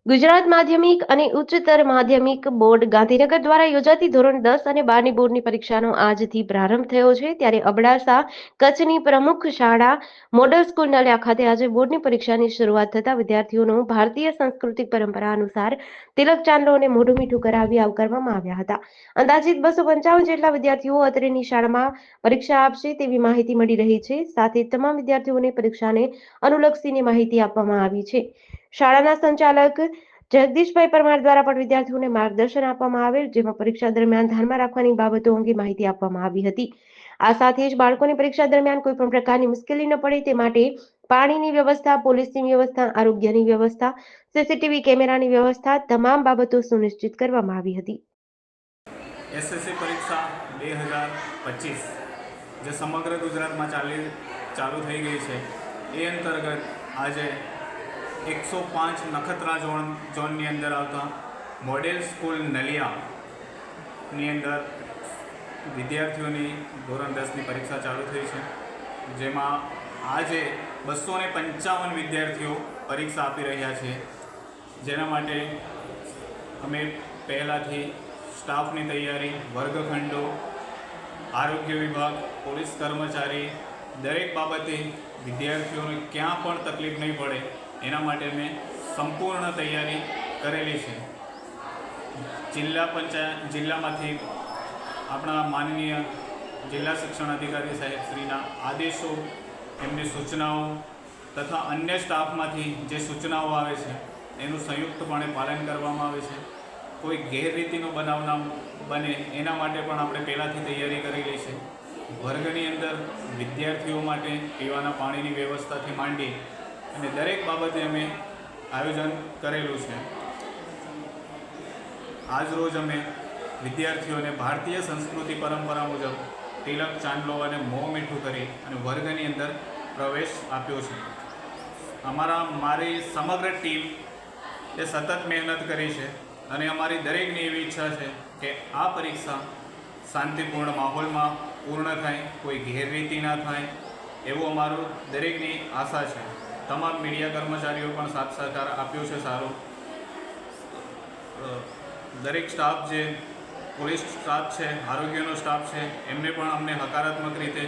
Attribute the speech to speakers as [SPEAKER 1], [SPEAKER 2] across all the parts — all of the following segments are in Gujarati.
[SPEAKER 1] ગુજરાત માધ્યમિક અને ઉચ્ચતર માધ્યમિક બોર્ડ ગાંધીનગર દ્વારા યોજાતી ધોરણ 10 અને 12ની બોર્ડની પરીક્ષાનો આજથી પ્રારંભ થયો છે. ત્યારે અબડાસા કચ્છની પ્રમુખ શાળા મોડલ સ્કૂલ નલિયા ખાતે આજે બોર્ડની પરીક્ષાની શરૂઆત થતા વિદ્યાર્થીઓનું ભારતીય સાંસ્કૃતિક પરંપરા અનુસાર તિલક ચાંદલો અને મોઢું મીઠું કરાવી આવકારવામાં આવ્યા હતા. અંદાજિત 255 જેટલા વિદ્યાર્થીઓ અત્રેની શાળામાં પરીક્ષા આપશે તેવી માહિતી મળી રહી છે. સાથે તમામ વિદ્યાર્થીઓને પરીક્ષાને અનુલક્ષીને માહિતી આપવામાં આવી છે. શાળાના સંચાલક જગદીશભાઈ પરમાર દ્વારા પણ વિદ્યાર્થીઓને માર્ગદર્શન આપવામાં આવેલ, જેમાં પરીક્ષા દરમિયાન ધ્યાનમાં રાખવાની બાબતો અંગે માહિતી આપવામાં આવી હતી. આ સાથે જ બાળકોને પરીક્ષા દરમિયાન કોઈ પણ પ્રકારની મુશ્કેલી ન પડે તે માટે પાણીની વ્યવસ્થા, પોલીસની વ્યવસ્થા, આરોગ્યની વ્યવસ્થા, સીસીટીવી કેમેરાની વ્યવસ્થા તમામ બાબતો સુનિશ્ચિત કરવામાં આવી હતી.
[SPEAKER 2] એસએસસી પરીક્ષા 2025 જે સમગ્ર ગુજરાતમાં ચાલુ થઈ ગઈ છે એ અંતર્ગત આજે 105 નખત્રાણા ઝોનની અંદર આવતા મોડેલ સ્કૂલ નલિયાની અંદર વિદ્યાર્થીઓની ધોરણ 10ની પરીક્ષા ચાલુ થઈ છે, જેમાં આજે 255 વિદ્યાર્થીઓ પરીક્ષા આપી રહ્યા છે. જેના માટે અમે પહેલાંથી સ્ટાફની તૈયારી, વર્ગખંડો, આરોગ્ય વિભાગ, પોલીસ કર્મચારી દરેક બાબતે વિદ્યાર્થીઓને ક્યાં પણ તકલીફ નહીં પડે એના માટે મેં સંપૂર્ણ તૈયારી કરેલી છે. જિલ્લામાંથી આપણા માનનીય જિલ્લા શિક્ષણ અધિકારી સાહેબ શ્રીના આદેશો, એમની સૂચનાઓ તથા અન્ય સ્ટાફમાંથી જે સૂચનાઓ આવે છે એનું સંયુક્તપણે પાલન કરવામાં આવે છે. કોઈ ગેરરીતિનો બનાવ ન બને એના માટે પણ આપણે પહેલાંથી તૈયારી કરેલી છે. વર્ગની અંદર વિદ્યાર્થીઓ માટે પીવાના પાણીની વ્યવસ્થાથી માંડી અને દરેક બાબતે અમે આયોજન કરેલું છે. આજ રોજ અમે વિદ્યાર્થીઓને ભારતીય સંસ્કૃતિ પરંપરા મુજબ તિલક, ચાંદલો અને મોં મીઠું કરી અને વર્ગની અંદર પ્રવેશ આપ્યો છે. મારી સમગ્ર ટીમ એ સતત મહેનત કરી છે અને અમારી દરેકની એવી ઈચ્છા છે કે આ પરીક્ષા શાંતિપૂર્ણ માહોલમાં પૂર્ણ થાય, કોઈ ગેરરીતિ ના થાય એવું અમારું દરેકની આશા છે. તમામ મીડિયા કર્મચારીઓ પણ સાથ સહકાર આપ્યો છે સારો. દરેક સ્ટાફ જે પોલીસ સ્ટાફ છે, આરોગ્યનો સ્ટાફ છે, એમને પણ અમને હકારાત્મક રીતે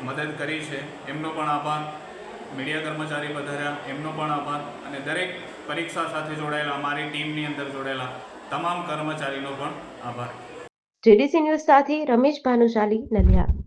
[SPEAKER 2] મદદ કરી છે, એમનો પણ આભાર. મીડિયા કર્મચારી પધાર્યા એમનો પણ આભાર અને દરેક પરીક્ષા સાથે જોડાયેલા અમારી ટીમની અંદર જોડાયેલા તમામ કર્મચારીનો પણ આભાર.
[SPEAKER 1] જેડીસી ન્યૂઝ સાથે રમેશ ભાનુશાલી, નલિયા.